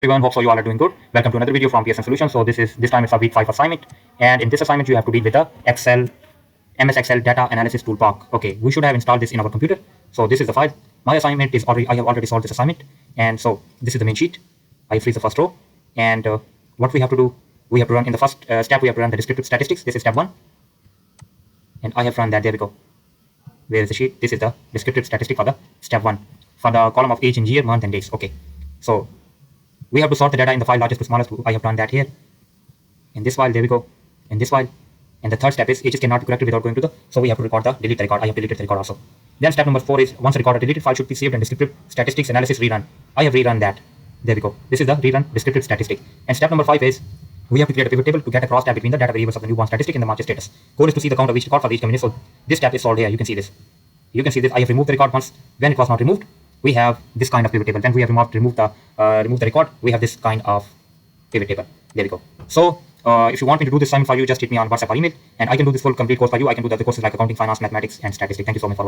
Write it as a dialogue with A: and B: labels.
A: Everyone, hope so you all are doing good. Welcome to another video from PSN Solutions. So this time it's a week 5 assignment, and in this assignment you have to deal with the MS Excel data analysis toolpath. Okay, we should have installed this in our computer. So this is the file. My assignment is already, I have already solved this assignment, and so this is the main sheet. I freeze the first row, and what we have to do, we have to run in the first step. We have to run the descriptive statistics. This is step 1, and I have run that. There we go. Where is the sheet? This is the descriptive statistic for the step 1 for the column of age in year, month, and days. Okay, so we have to sort the data in the file largest to smallest. I have done that here. In this file, there we go. In this file. And the third step is ages cannot be corrected without going to the, so we have to record the, delete the record. I have deleted the record also. Then step number 4 is once a record or deleted file should be saved and descriptive statistics analysis rerun. I have rerun that. There we go. This is the rerun descriptive statistic. And step number 5 is we have to create a pivot table to get a cross tab between the data variables of the newborn statistic and the March status. Goal is to see the count of each record for each community. So this step is solved here. You can see this. You can see this. I have removed the record once. When it was not removed, we have this kind of pivot table. Then we have removed the record. We have this kind of pivot table. There we go. So if you want me to do this assignment for you, just hit me on WhatsApp or email, and I can do this full complete course for you. I can do the other courses like accounting, finance, mathematics, and statistics. Thank you so much for watching.